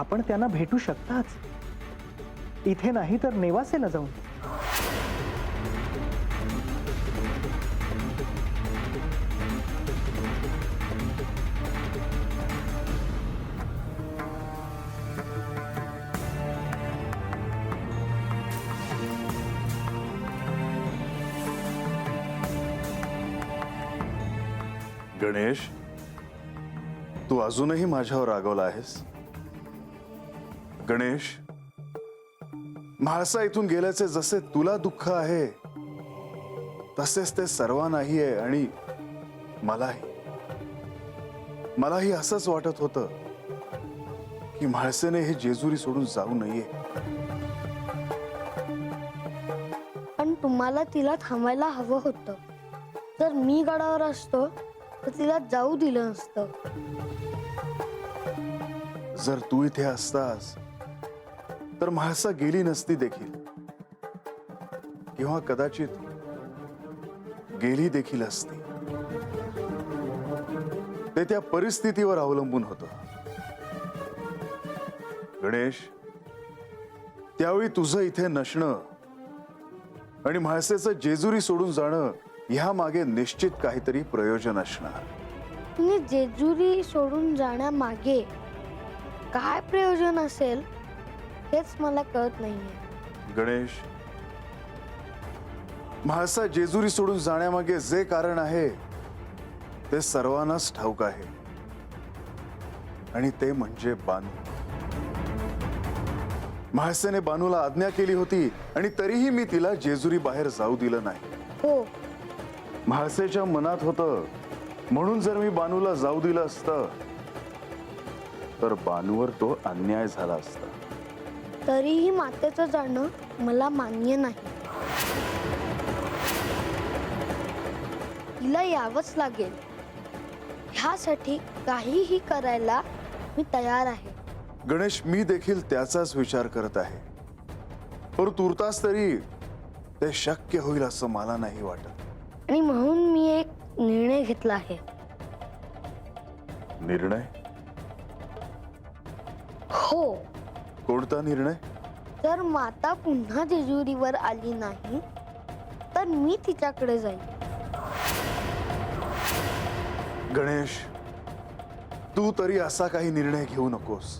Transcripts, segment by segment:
आपण त्यांना भेटू शकताच, इथे नाही तर नेवासेला जाऊन. गणेश, तू अजूनही माझ्यावर रागवला आहेस? गणेश, म्हाळसा इथून गेल्याचे जसे तुला दुःख आहे तसेच ते सर्वांनाही आहे. आणि मलाही असंच वाटत होतं की म्हाळसेने हे जेजुरी सोडून जाऊ नये. पण तुम्हाला तिला थांबायला हवं होतं. जर मी गडावर असतो तर तिला जाऊ दिलं नसतं. जर तू इथे असतास तर म्हाळसा गेली नसती देखील, किंवा कदाचित गेली देखील असती. ते त्या परिस्थितीवर अवलंबून होतं. गणेश, त्यावेळी तुझं इथे नसणं आणि म्हाळसेचं जेजुरी सोडून जाणं ह्या मागे निश्चित काहीतरी प्रयोजन असणार. तुम्ही जेजुरी सोडून जाण्यामागे काय प्रयोजन असेल हेच मला कळत नाहीये. गणेश, म्हाळसा जेजुरी सोडून जाण्यामागे जे कारण आहे ते सर्वांनाच ठाऊक आहे, आणि ते म्हणजे बानू. म्हाळसेने बानूला आज्ञा केली होती आणि तरीही मी तिला जेजुरी बाहेर जाऊ दिलं नाही. हो, म्हाळसेच्या मनात होतं म्हणून जर मी बानूला जाऊ दिलं असतं तर बानूवर तो अन्याय झाला असता. तरीही मातेचं जाणं मला मान्य नाही. तिला यावंच लागेल. ह्यासाठी काहीही करायला मी तयार आहे. गणेश, मी देखील त्याचाच विचार करत आहे. पण तुर्तास तरी ते शक्य होईल असं मला नाही वाटत. आणि म्हणून मी एक निर्णय घेतला आहे. निर्णय? हो, कोणता निर्णय? जर माता पुन्हा जेजुरीवर आली नाही तर मी तिच्याकडे जाईन. गणेश, तू तरी असा काही निर्णय घेऊ नकोस.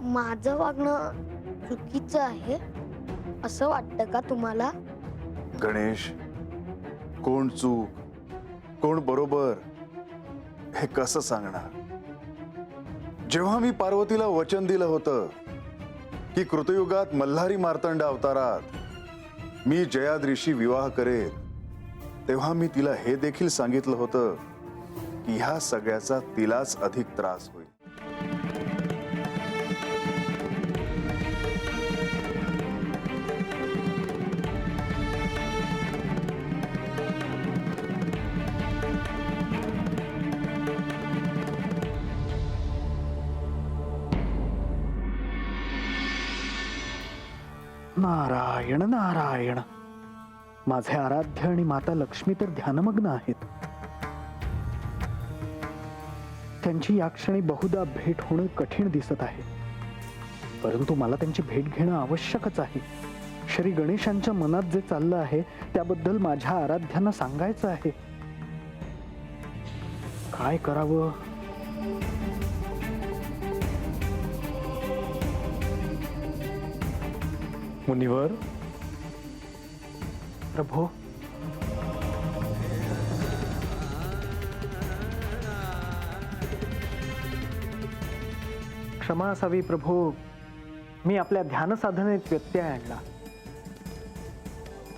माझं वागणं चुकीचं आहे असं वाटतं का तुम्हाला? गणेश, कोण चूक कोण बरोबर हे कसं सांगणार? जेव्हा मी पार्वतीला वचन दिलं होतं की कृतयुगात मल्हारी मार्तंड अवतारात मी जयाद्रीशी विवाह करेन, तेव्हा मी तिला हे देखील सांगितलं होतं की ह्या सगळ्याचा तिलाच अधिक त्रास होईल. नारायण नारायण. माझे आराध्य आणि माता लक्ष्मी तर ध्यानमग्न आहेत. त्यांची या क्षणी बहुधा भेट होणं कठीण दिसत आहे, परंतु मला त्यांची भेट घेणं आवश्यकच आहे. श्री गणेशांच्या मनात जे चाललं आहे त्याबद्दल माझ्या आराध्यांना सांगायचं आहे. काय करावं? मुनिवर, प्रभो, क्षमा असावी प्रभो. मी आपल्या ध्यान साधनेत व्यत्यय आणला.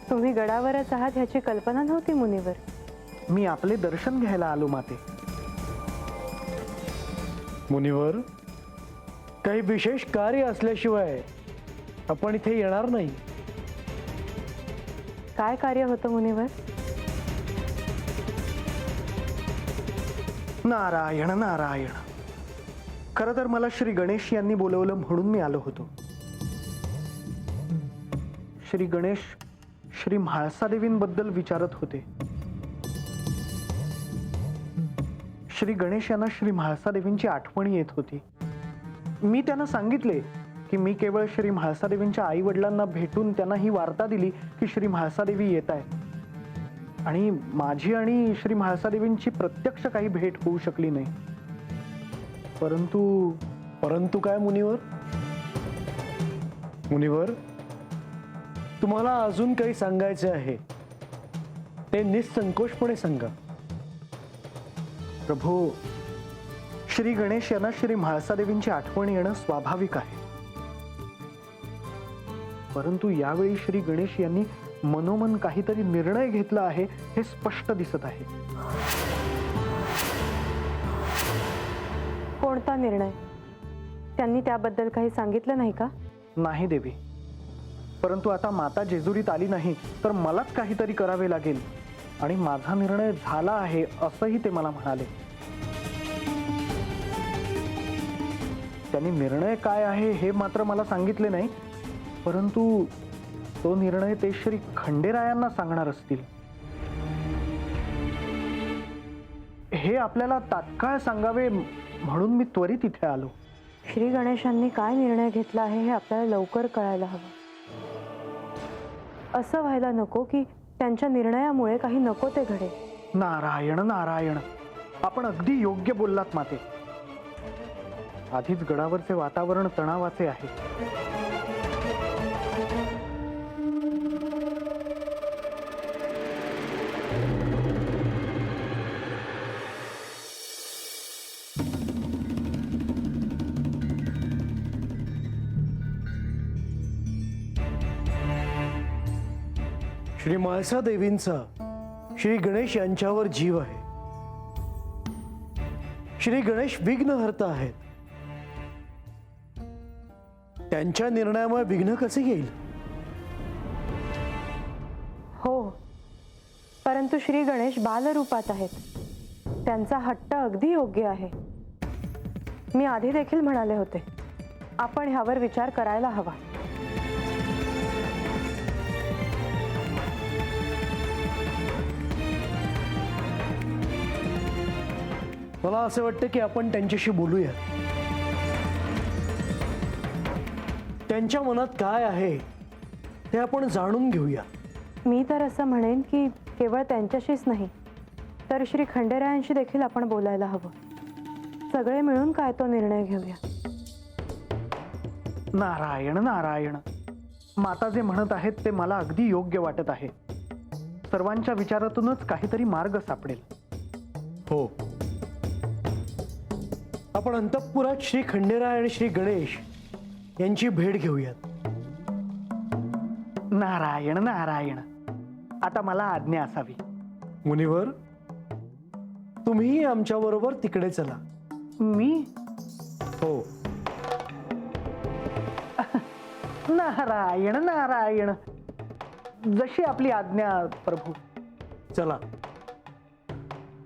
तुम्ही गडावरच आहात ह्याची कल्पना नव्हती मुनिवर. मी आपले दर्शन घ्यायला आलो माते. मुनिवर, काही विशेष कार्य असल्याशिवाय आपण इथे येणार नाही. काय कार्य होतं मुनिवर? नारायण नारायण. खरं तर मला श्री गणेश यांनी बोलवलं म्हणून मी आलो होतो. श्री गणेश श्री म्हाळसा देवींबद्दल विचारत होते. श्री गणेश यांना श्री म्हाळसा देवींची आठवण येत होती. मी त्यांना सांगितले की मी केवळ श्री म्हाळसादेवींच्या आई वडिलांना भेटून त्यांना ही वार्ता दिली की श्री म्हाळसादेवी येत आहे, आणि माझी आणि श्री म्हाळसादेवींची प्रत्यक्ष काही भेट होऊ शकली नाही. परंतु काय मुनिवर? मुनिवर, तुम्हाला अजून काही सांगायचे आहे ते निसंकोचपणे सांगा. प्रभू, श्री गणेश यांना श्री म्हाळसादेवींची आठवण येणं स्वाभाविक आहे, परंतु यावेळी श्री गणेश यांनी मनोमन काहीतरी निर्णय घेतला आहे हे स्पष्ट दिसत आहे. कोणता निर्णय? त्यांनी त्याबद्दल काही सांगितलं नाही का? नाही देवी, परंतु आता माता जेजुरीत आली नाही तर मलाच काहीतरी करावे लागेल आणि माझा निर्णय झाला आहे असंही ते मला म्हणाले. त्यांनी निर्णय काय आहे हे मात्र मला सांगितले नाही, परंतु तो निर्णय ते श्री खंडेरायांना सांगणार असतील. हे आपल्याला तात्काळ सांगावे म्हणून मी त्वरित इथे आलो. श्री गणेशांनी काय निर्णय घेतला आहे हे आपल्याला लवकर कळायला हवं. असं व्हायला नको की त्यांच्या निर्णयामुळे काही नको ते घडे. नारायण नारायण, आपण अगदी योग्य बोललात माते. आधीच गडावरचे वातावरण तणावाचे आहे. श्री म्हाळसा देवींचा श्री गणेश यांच्यावर जीव आहे. श्री गणेश विघ्नहर्ता आहेत. त्यांच्या निर्णयामुळे विघ्न कसे येईल? हो, परंतु श्री गणेश बालरूपात आहेत. त्यांचा हट्ट अगदी योग्य आहे. मी आधी देखील म्हणाले होते, आपण ह्यावर विचार करायला हवा. मला असं वाटतं की आपण त्यांच्याशी बोलूया. त्यांच्या मनात काय आहे ते आपण जाणून घेऊया. मी तर असं म्हणेन की केवळ त्यांच्याशीच नाही तर श्री खंडेरायांशी देखील आपण बोलायला हवं. सगळे मिळून काय तो निर्णय घेऊया. नारायण नारायण, माता जे म्हणत आहेत ते मला अगदी योग्य वाटत आहे. सर्वांच्या विचारातूनच काहीतरी मार्ग सापडेल. हो, आपण अंतःपुरात श्री खंडेराय आणि श्री गणेश यांची भेट घेऊयात. नारायण नारायण, आता मला आज्ञा असावी. मुनिवर, तुम्ही आमच्या बरोबर तिकडे चला. मी? हो. नारायण नारायण, जशी आपली आज्ञा प्रभू. चला,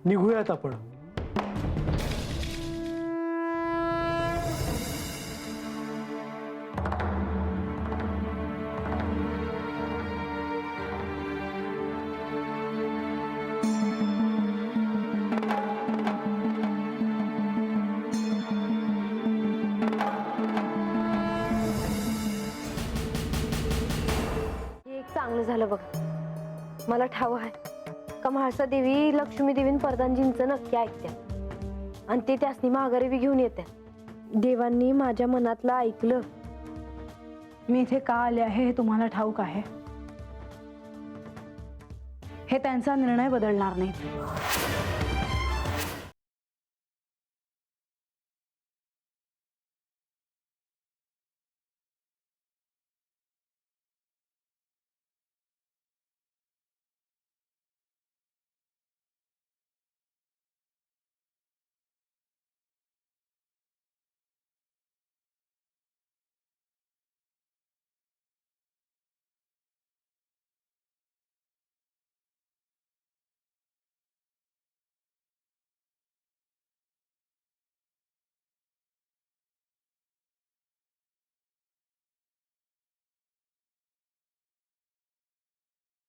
निघूयात आपण. चांगलं झालं बघा. मला ठाव आहे का म्हाळसा देवी लक्ष्मी देवीन प्रधानजींचं नक्की ऐकत्या आणि ते त्यासनी माघारी बी घेऊन येत्या. देवांनी माझ्या मनातलं ऐकलं. मी इथे का आले आहे हे तुम्हाला ठाऊक आहे. हे त्यांचा निर्णय बदलणार नाही.